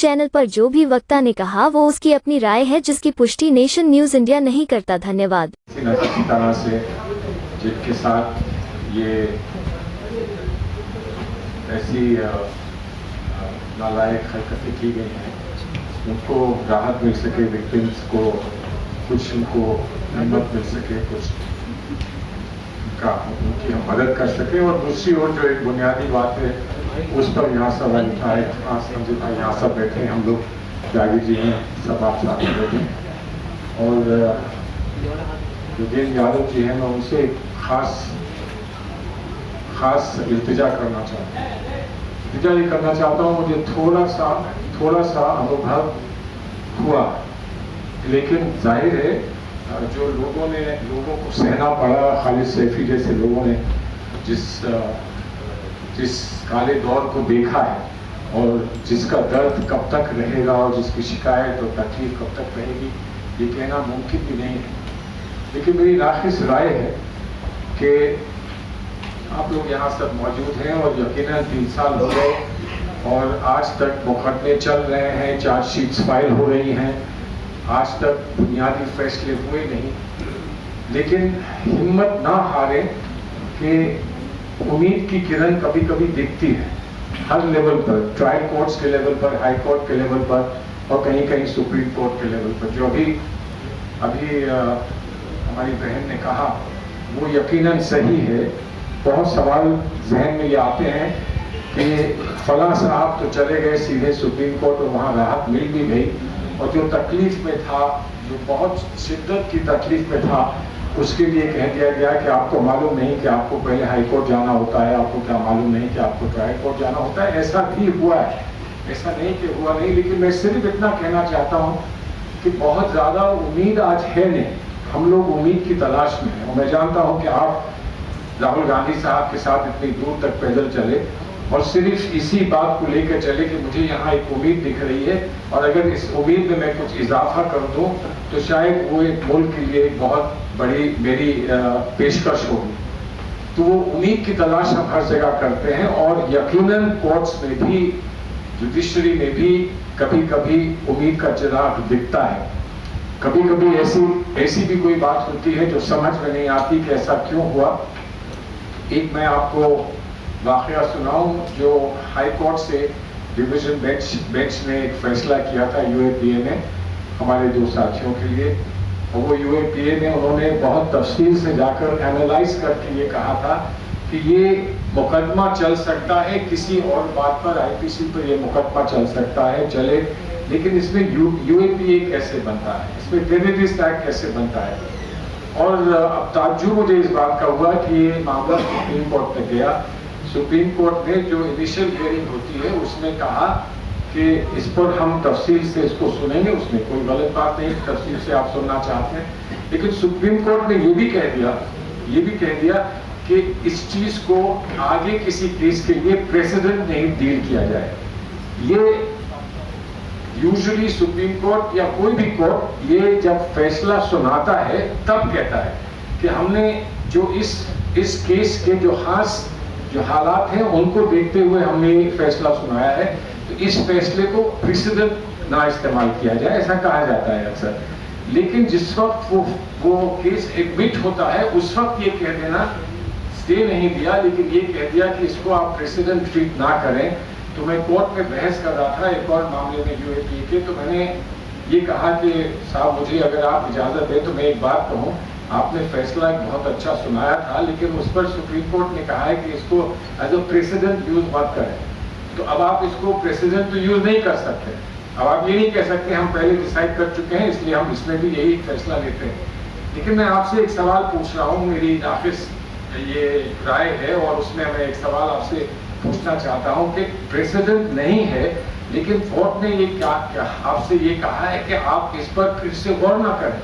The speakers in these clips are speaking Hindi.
चैनल पर जो भी वक्ता ने कहा वो उसकी अपनी राय है, जिसकी पुष्टि नेशन न्यूज इंडिया नहीं करता। धन्यवाद। किसी तरह से जिनके साथ ये ऐसी नालायक हरकतें की गई हैं उनको राहत मिल सके, विक्टिम्स को कुछ उनको हिम्मत मिल सके, कुछ उनकी हम मदद कर सके। और दूसरी ओर जो एक बुनियादी बात है उस पर यहाँ सब उठाए, यहाँ सब बैठे हम लोग, त्यागी जी हैं, सब आप साथ बैठे और योगेंद्र यादव जी हैं, मैं उनसे खास इल्तिजा करना चाहता हूँ। मुझे थोड़ा सा अनुभव हुआ, लेकिन जाहिर है जो लोगों को सहना पड़ा, खालिद सैफी जैसे लोगों ने जिस काले दौर को देखा है और जिसका दर्द कब तक रहेगा और जिसकी शिकायत और तकलीफ कब तक रहेगी, ये कहना मुमकिन भी नहीं है। लेकिन मेरी नाखिस राय है कि आप लोग यहाँ सब मौजूद हैं और यकीनन 3 साल हो गए और आज तक मुकदमे चल रहे हैं, चार्जशीट्स फाइल हो रही हैं, आज तक बुनियादी फैसले हुए नहीं। लेकिन हिम्मत ना हारे कि उम्मीद की किरण कभी कभी दिखती है हर लेवल पर, ट्रायल कोर्ट्स के लेवल पर, हाई कोर्ट के लेवल पर और कहीं कहीं सुप्रीम कोर्ट के लेवल पर। जो अभी हमारी बहन ने कहा वो यकीनन सही है। बहुत सवाल जहन में ये आते हैं कि फला साहब तो चले गए सीधे सुप्रीम कोर्ट और वहाँ राहत मिल भी गई, और जो तकलीफ में था, जो बहुत शिद्दत की तकलीफ में था, उसके लिए कह दिया गया कि आपको मालूम नहीं कि आपको पहले हाई कोर्ट जाना होता है, आपको क्या मालूम नहीं कि आपको ट्रायल कोर्ट जाना होता है। ऐसा भी हुआ है, ऐसा नहीं कि हुआ नहीं। लेकिन मैं सिर्फ इतना कहना चाहता हूँ कि बहुत ज़्यादा उम्मीद आज है नहीं, हम लोग उम्मीद की तलाश में हैं। मैं जानता हूँ कि आप राहुल गांधी साहब के साथ इतनी दूर तक पैदल चले और सिर्फ इसी बात को लेकर चले कि मुझे यहाँ एक उम्मीद दिख रही है और अगर इस उम्मीद में मैं कुछ इजाफा कर दूँ तो शायद वो एक मुल्क के लिए एक बहुत बड़ी मेरी पेशकश होगी। तो वो उम्मीद की तलाश हम हर जगह करते हैं और यकीनन कोर्ट्स में भी, जुडिशरी में भी कभी कभी उम्मीद का चिराग दिखता है। कभी कभी ऐसी भी कोई बात होती है जो समझ में नहीं आती कि ऐसा क्यों हुआ। एक मैं आपको वाकया सुनाऊं जो हाई कोर्ट से डिवीजन बेंच ने एक फैसला किया था यूएपीए ने हमारे 2 साथियों के लिए। और वो यूएपीए ने उन्होंने बहुत तफसील से जाकर एनालाइज करके ये कहा था कि ये मुकदमा चल सकता है किसी और बात पर, आईपीसी पर ये मुकदमा चल सकता है, चले, लेकिन इसमें यूएपीए कैसे बनता है, इसमें टेररिस्ट एक्ट कैसे बनता है। और अब ताज्जुब मुझे इस बात का हुआ कि ये मामला सुप्रीम कोर्ट में गया। सुप्रीम कोर्ट ने जो इनिशियल हियरिंग होती है उसमें कहा कि इस पर हम तफसील से इसको सुनेंगे, उसमें कोई गलत बात नहीं, तफसील से आप सुनना चाहते हैं। लेकिन सुप्रीम कोर्ट ने ये भी कह दिया कि इस चीज को आगे किसी केस के लिए प्रेसिडेंट नहीं डील किया जाए। ये यूजुअली सुप्रीम कोर्ट या कोई भी कोर्ट ये जब फैसला सुनाता है तब कहता है कि हमने जो इस केस के जो हालात हैं उनको देखते हुए हमने फैसला सुनाया है, तो इस फैसले को प्रेसिडेंट ना इस्तेमाल किया जाए, ऐसा कहा जाता है अक्सर। लेकिन जिस वक्त वो केस एडमिट होता है उस वक्त ये कह देना, स्टे नहीं दिया लेकिन ये कह दिया कि इसको आप प्रेसिडेंट ट्रीट ना करें। तो मैं कोर्ट में बहस कर रहा था एक और मामले में यूएपीए के, तो मैंने ये कहा कि साहब मुझे अगर आप इजाज़त दें तो मैं एक बात कहूँ, आपने फैसला एक बहुत अच्छा सुनाया था लेकिन उस पर सुप्रीम कोर्ट ने कहा है कि इसको एज अ प्रेसिडेंट यूज मत करें। तो अब आप इसको प्रेसिडेंट तो यूज नहीं कर सकते। अब आप ये नहीं कह सकते हम पहले डिसाइड कर चुके हैं इसलिए हम इसमें भी यही फैसला लेते हैं। लेकिन मैं आपसे एक सवाल पूछ रहा हूँ, मेरी नाफिस ये राय है और उसमें मैं एक सवाल आपसे पूछना चाहता हूं कि प्रेसिडेंट नहीं है लेकिन कोर्ट ने ये आपसे ये कहा है कि आप इस पर फिर से गौर ना करें।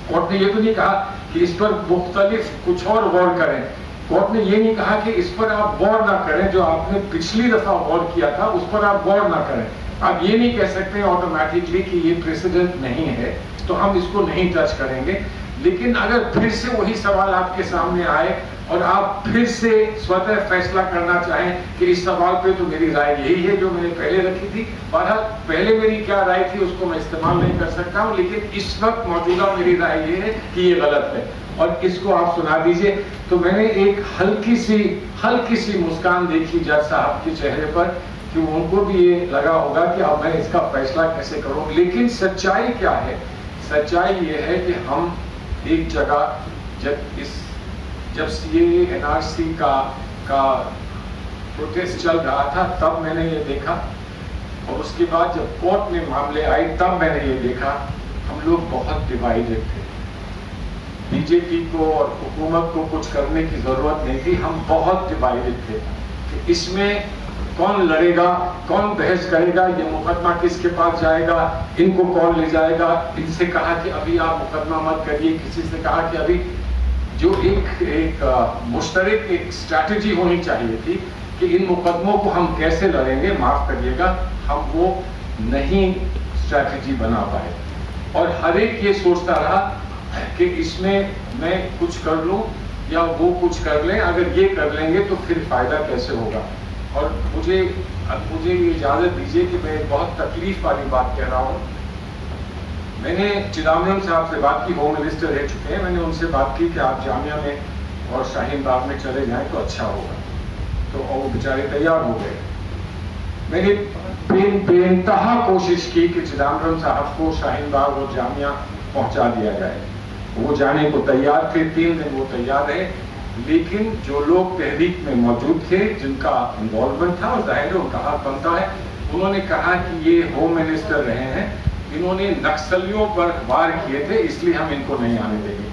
कोर्ट ने ये तो नहीं कहा कि इस पर मुख्तलिफ कुछ और गौर करें। कोर्ट ने ये नहीं कहा कि इस पर आप गौर ना करें, जो आपने पिछली दफा गौर किया था उस पर आप गौर ना करें। आप ये नहीं कह सकते ऑटोमेटिकली कि ये प्रेसिडेंट नहीं है तो हम इसको नहीं टच करेंगे। लेकिन अगर फिर से वही सवाल आपके सामने आए और आप फिर से स्वतः फैसला करना चाहें कि इस सवाल पे तो मेरी राय यही है जो मैंने पहले रखी थी। बहरहाल पहले मेरी क्या राय थी उसको मैं इस्तेमाल नहीं कर सकता हूं, लेकिन इस वक्त मौजूदा मेरी राय ये है कि ये गलत है और इसको आप सुना दीजिए। तो मैंने एक हल्की सी मुस्कान देखी जज साहब के चेहरे पर कि उनको भी ये लगा होगा कि अब मैं इसका फैसला कैसे करूं। लेकिन सच्चाई क्या है? सच्चाई ये है कि हम एक जगह जब सीए एनआरसी का प्रोटेस्ट चल रहा था तब मैंने ये देखा, और उसके बाद जब कोर्ट में मामले आए तब मैंने ये देखा हम लोग बहुत डिवाइडेड थे। बीजेपी को और हुकूमत को कुछ करने की जरूरत नहीं थी, हम बहुत डिवाइडेड थे कि इसमें कौन लड़ेगा, कौन बहस करेगा, ये मुकदमा किसके पास जाएगा, इनको कौन ले जाएगा। इनसे कहा कि अभी आप मुकदमा मत करिए, किसी से कहा कि अभी जो एक मुश्तरक एक स्ट्रैटेजी होनी चाहिए थी कि इन मुकदमों को हम कैसे लड़ेंगे, माफ करिएगा, हम वो नहीं स्ट्रैटेजी बना पाए। और हर एक ये सोचता रहा कि इसमें मैं कुछ कर लूं या वो कुछ कर लें, अगर ये कर लेंगे तो फिर फायदा कैसे होगा। और मुझे ये इजाजत दीजिए कि मैं एक बहुत तकलीफ वाली बात कह रहा हूँ। मैंने चिदम्बरम साहब से बात की, होम मिनिस्टर रह चुके हैं, मैंने उनसे बात की कि आप जामिया में और शाहीन बाग में चले जाएं तो अच्छा होगा, तो वो बेचारे तैयार हो गए। मैंने बेइंतहा कोशिश की कि चिदम्बरम साहब को शाहीन बाग और जामिया पहुंचा दिया जाए। वो जाने को तैयार थे, 3 दिन वो तैयार रहे, लेकिन जो लोग तहरीक में मौजूद थे जिनका इन्वॉल्वमेंट था, और जाहिर है उनका हाथ बनता है, उन्होंने कहा कि ये होम मिनिस्टर रहे हैं, इन्होंने नक्सलियों पर वार किए थे, इसलिए हम इनको नहीं आने देंगे।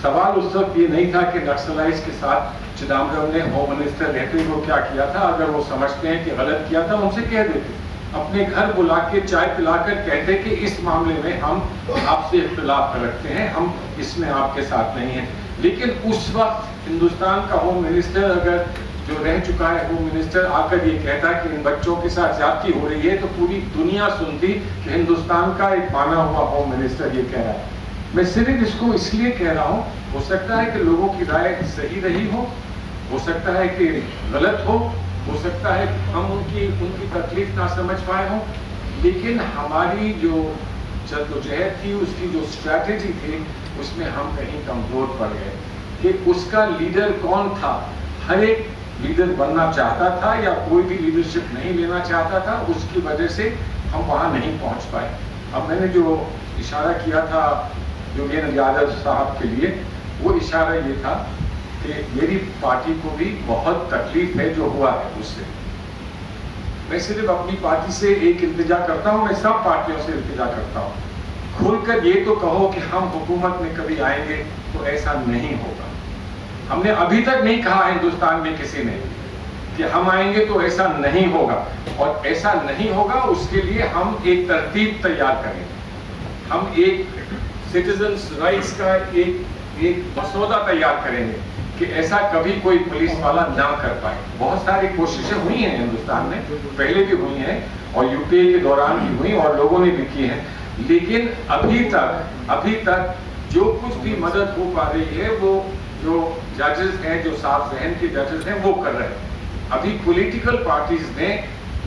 सवाल उस वक्त ये नहीं था कि नक्सलाइज के साथ चिदम्बरम ने होम मिनिस्टर रहते हुए क्या किया था। अगर वो समझते हैं कि गलत किया था उनसे कह देते, अपने घर बुला के चाय पिलाकर कहते कि इस मामले में हम आपसे इख्तिलाफ रखते हैं, हम इसमें आपके साथ नहीं हैं। लेकिन उस वक्त हिंदुस्तान का होम मिनिस्टर, अगर जो रह चुका है होम मिनिस्टर, आकर ये कहता कि इन बच्चों के साथ ज्यादती हो रही है, तो पूरी दुनिया सुनती कि हिंदुस्तान का एक माना हुआ होम मिनिस्टर ये कह रहा है। मैं सिर्फ इसको इसलिए कह रहा हूँ, हो सकता है कि लोगों की राय सही रही हो सकता है कि गलत हो सकता है हम उनकी तकलीफ ना समझ पाए हों, लेकिन हमारी जो जद्दोजहद थी, उसकी जो स्ट्रैटेजी थी, उसमें हम कहीं कमजोर पड़ गए कि उसका लीडर कौन था। हर एक लीडर बनना चाहता था या कोई भी लीडरशिप नहीं लेना चाहता था, उसकी वजह से हम वहां नहीं पहुंच पाए। अब मैंने जो इशारा किया था योगेंद्र यादव साहब के लिए, वो इशारा ये था कि मेरी पार्टी को भी बहुत तकलीफ है जो हुआ है उससे। मैं सिर्फ अपनी पार्टी से एक इल्तिजा करता हूं, मैं सब पार्टियों से इल्तिजा करता हूं, खुलकर ये तो कहो कि हम हुकूमत में कभी आएंगे तो ऐसा नहीं होगा। हमने अभी तक नहीं कहा हिंदुस्तान में किसी ने कि हम आएंगे तो ऐसा नहीं होगा, और ऐसा नहीं होगा उसके लिए हम एक तरतीब तैयार करेंगे। हम एक सिटीजन्स राइट्स का एक मसौदा तैयार करेंगे कि ऐसा कभी कोई पुलिस वाला ना कर पाए। बहुत सारी कोशिशें हुई हैं हिंदुस्तान में, पहले भी हुई हैं और यूपीए के दौरान भी हुई और लोगों ने भी की हैं, लेकिन अभी तक जो कुछ भी मदद हो पा रही है वो जो जजेस हैं, जो साफ जहन के जजेस हैं, वो कर रहे हैं। अभी पॉलिटिकल पार्टीज ने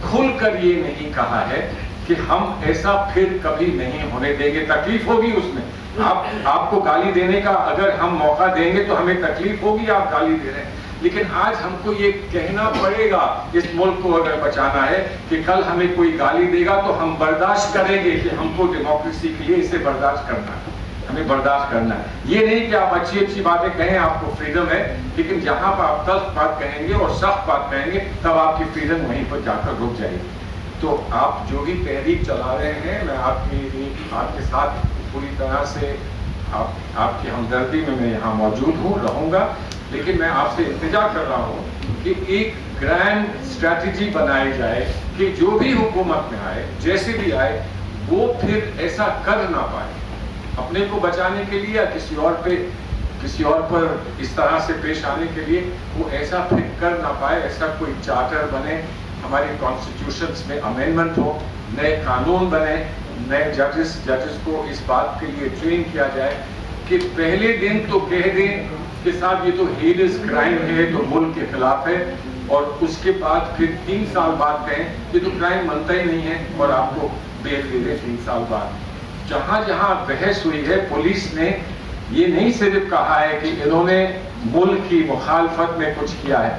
खुलकर ये नहीं कहा है कि हम ऐसा फिर कभी नहीं होने देंगे। तकलीफ होगी उसमें, आपको गाली देने का अगर हम मौका देंगे तो हमें तकलीफ होगी, आप गाली दे रहे हैं, लेकिन आज हमको ये कहना पड़ेगा इस मुल्क को अगर बचाना है कि कल हमें कोई गाली देगा तो हम बर्दाश्त करेंगे कि हमको डेमोक्रेसी के लिए इसे बर्दाश्त करना है, हमें बर्दाश्त करना है। ये नहीं कि आप अच्छी अच्छी बातें कहें, आपको फ्रीडम है, लेकिन जहां पर आप तल्ख बात कहेंगे और सख्त बात कहेंगे तब आपकी फ्रीडम वहीं पर जाकर रुक जाएगी। तो आप जो भी तहरीक चला रहे हैं, मैं आपके साथ पूरी तरह से आपकी हमदर्दी में मैं यहाँ मौजूद हूँ, रहूँगा, लेकिन मैं आपसे इंतजा कर रहा हूँ कि एक ग्रैंड स्ट्रैटेजी बनाई जाए कि जो भी हुकूमत में आए, जैसे भी आए, वो फिर ऐसा कर ना पाए अपने को बचाने के लिए या किसी और पर इस तरह से पेश आने के लिए, वो ऐसा फिर कर ना पाए। ऐसा कोई चार्टर बने, हमारे कॉन्स्टिट्यूशंस में अमेंडमेंट हो, नए कानून बने, नए जजेस को इस बात के लिए ट्रेन किया जाए कि पहले दिन तो कह दें कि साहब ये तो हेरियस क्राइम है, तो मुल्क के खिलाफ है, और उसके बाद फिर 3 साल बाद कहें ये तो क्राइम बनता ही नहीं है और आपको बेल दे दे 3 साल बाद। जहां जहां बहस हुई है, पुलिस ने ये नहीं सिर्फ कहा है कि इन्होंने मुल्क की मुखालफत में कुछ किया है,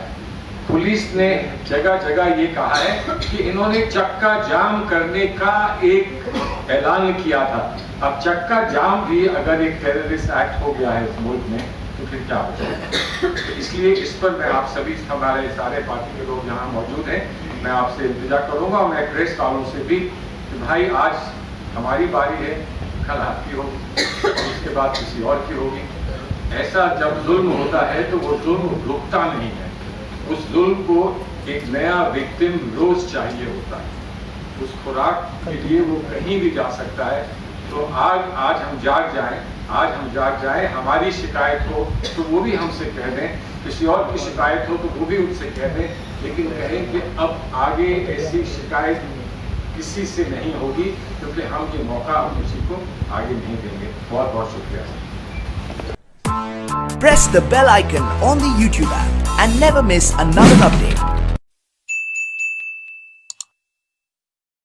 पुलिस ने जगह जगह ये कहा है कि इन्होंने चक्का जाम करने का एक ऐलान किया था। अब चक्का जाम भी अगर एक टेररिस्ट एक्ट हो गया है इस मुल्क में तो फिर क्या बचेगा। तो इसलिए इस पर मैं आप सभी, हमारे सारे पार्टी के लोग यहाँ मौजूद हैं, मैं आपसे इंतजार करूंगा। मैं प्रेस वालों से भी कि भाई आज हमारी बारी है, कल आपकी होगी और उसके बाद किसी और की होगी। ऐसा जब जुल्म होता है तो वो जुल्म रुकता नहीं है, उस जुल्म को एक नया विक्टिम रोज चाहिए होता है। उस खुराक के लिए वो कहीं भी जा सकता है। तो आज हम जाग जाएं, हमारी शिकायत हो तो वो भी हमसे कह दें, किसी और की शिकायत हो तो वो भी उनसे कह दें, लेकिन कहें कि अब आगे ऐसी शिकायत किसी से नहीं होगी, क्योंकि हम ये मौका किसी को आगे नहीं देंगे। बहुत बहुत शुक्रिया। Press the bell icon on the YouTube app and never miss another update.